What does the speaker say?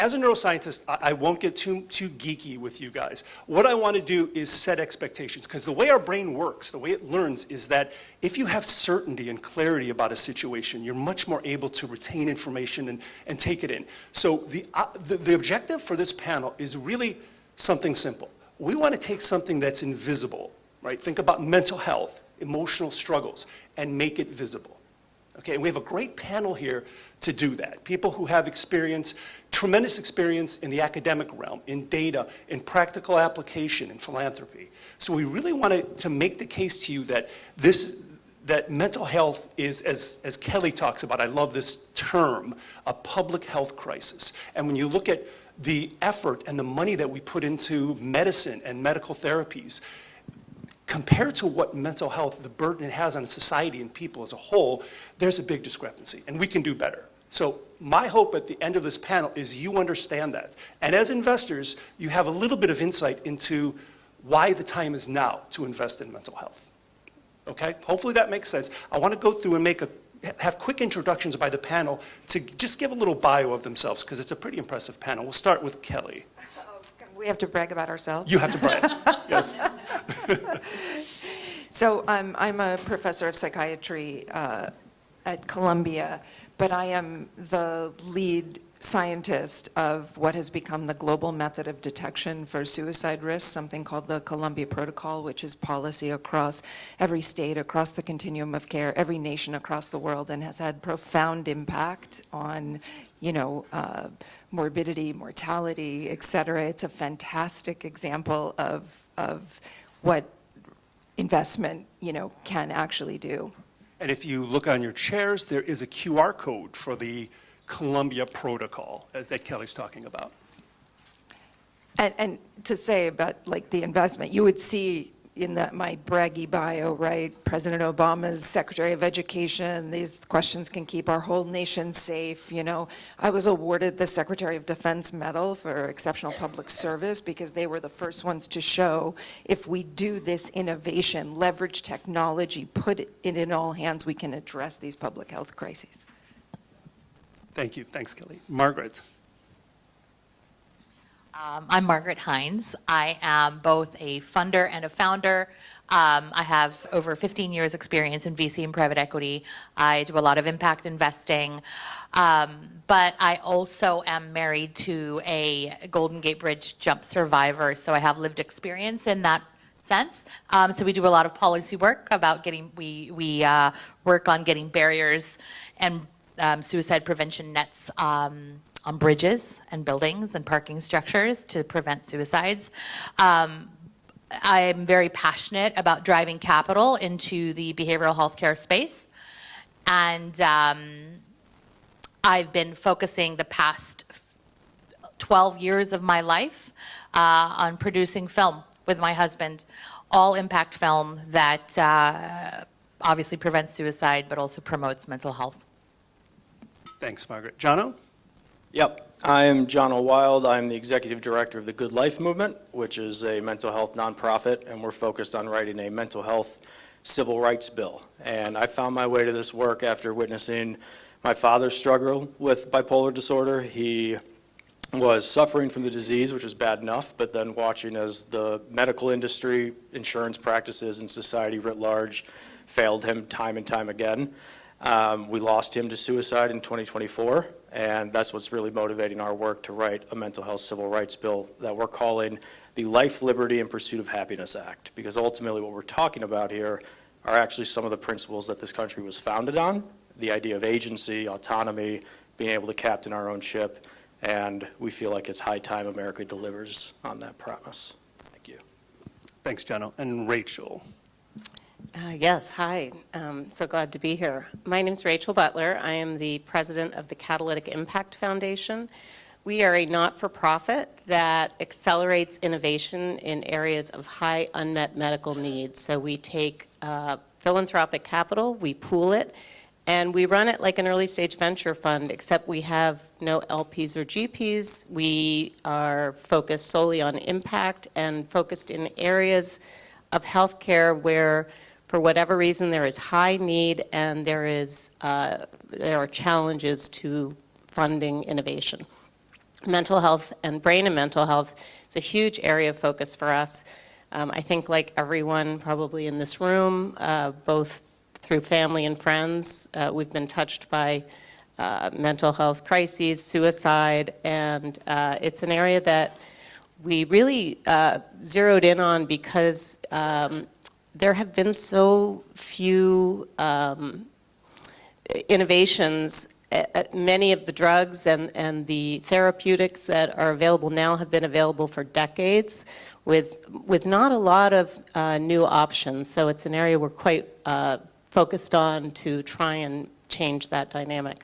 As a neuroscientist, I won't get too geeky with you guys. What I want to do is set expectations, because the way our brain works, the way it learns, is that if you have certainty and clarity about a situation, you're much more able to retain information and take it in. So the objective for this panel is really something simple. We want to take something that's invisible, right? Think about mental health, emotional struggles, and make it visible. Okay, and we have a great panel here to do that. People who have experience, tremendous experience in the academic realm, in data, in practical application, in philanthropy. So we really wanted to make the case to you that that mental health is, as Kelly talks about, I love this term, a public health crisis. And when you look at the effort and the money that we put into medicine and medical therapies, compared to what mental health, the burden it has on society and people as a whole, there's a big discrepancy, and we can do better. So my hope at the end of this panel is you understand that. And as investors, you have a little bit of insight into why the time is now to invest in mental health. Okay? Hopefully that makes sense. I want to go through and have quick introductions by the panel to just give a little bio of themselves, because it's a pretty impressive panel. We'll start with Kelly. We have to brag about ourselves? You have to brag, yes. So I'm a professor of psychiatry at Columbia, but I am the lead scientist of what has become the global method of detection for suicide risk, something called the Columbia Protocol, which is policy across every state, across the continuum of care, every nation across the world, and has had profound impact on, you know, morbidity, mortality, et cetera. It's a fantastic example of what investment, you know, can actually do. And if you look on your chairs, there is a QR code for the Columbia Protocol that Kelly's talking about. And to say about like the investment, you would see in my braggy bio, right? President Obama's Secretary of Education, these questions can keep our whole nation safe, you know. I was awarded the Secretary of Defense Medal for exceptional public service because they were the first ones to show if we do this innovation, leverage technology, put it in all hands, we can address these public health crises. Thank you. Thanks, Kelly. Margaret. I'm Margaret Hines. I am both a funder and a founder. I have over 15 years experience in VC and private equity. I do a lot of impact investing, but I also am married to a Golden Gate Bridge jump survivor, so I have lived experience in that sense. So we do a lot of policy work about we work on getting barriers and suicide prevention nets on bridges and buildings and parking structures to prevent suicides. I'm very passionate about driving capital into the behavioral health care space. And I've been focusing the past 12 years of my life on producing film with my husband, all impact film that obviously prevents suicide, but also promotes mental health. Thanks, Margaret. Jono? Yep, I am Jono Wild. I'm the executive director of the Good Life Movement, which is a mental health nonprofit, and we're focused on writing a mental health civil rights bill. And I found my way to this work after witnessing my father's struggle with bipolar disorder. He was suffering from the disease, which was bad enough, but then watching as the medical industry, insurance practices, and society writ large failed him time and time again. We lost him to suicide in 2024, and that's what's really motivating our work to write a mental health civil rights bill that we're calling the Life, Liberty, and Pursuit of Happiness Act, because ultimately what we're talking about here are actually some of the principles that this country was founded on, the idea of agency, autonomy, being able to captain our own ship, and we feel like it's high time America delivers on that promise. Thank you. Thanks, Jono. And Rachel. Yes, hi. So glad to be here. My name is Rachel Butler. I am the president of the Catalytic Impact Foundation. We are a not-for-profit that accelerates innovation in areas of high unmet medical needs. So we take philanthropic capital, we pool it, and we run it like an early-stage venture fund, except we have no LPs or GPs. We are focused solely on impact and focused in areas of healthcare where, for whatever reason, there is high need and there are challenges to funding innovation. mental health and brain and mental health is a huge area of focus for us. I think like everyone probably in this room, both through family and friends, we've been touched by mental health crises, suicide, and it's an area that we really zeroed in on because there have been so few innovations. Many of the drugs and the therapeutics that are available now have been available for decades with not a lot of new options. So it's an area we're quite focused on to try and change that dynamic.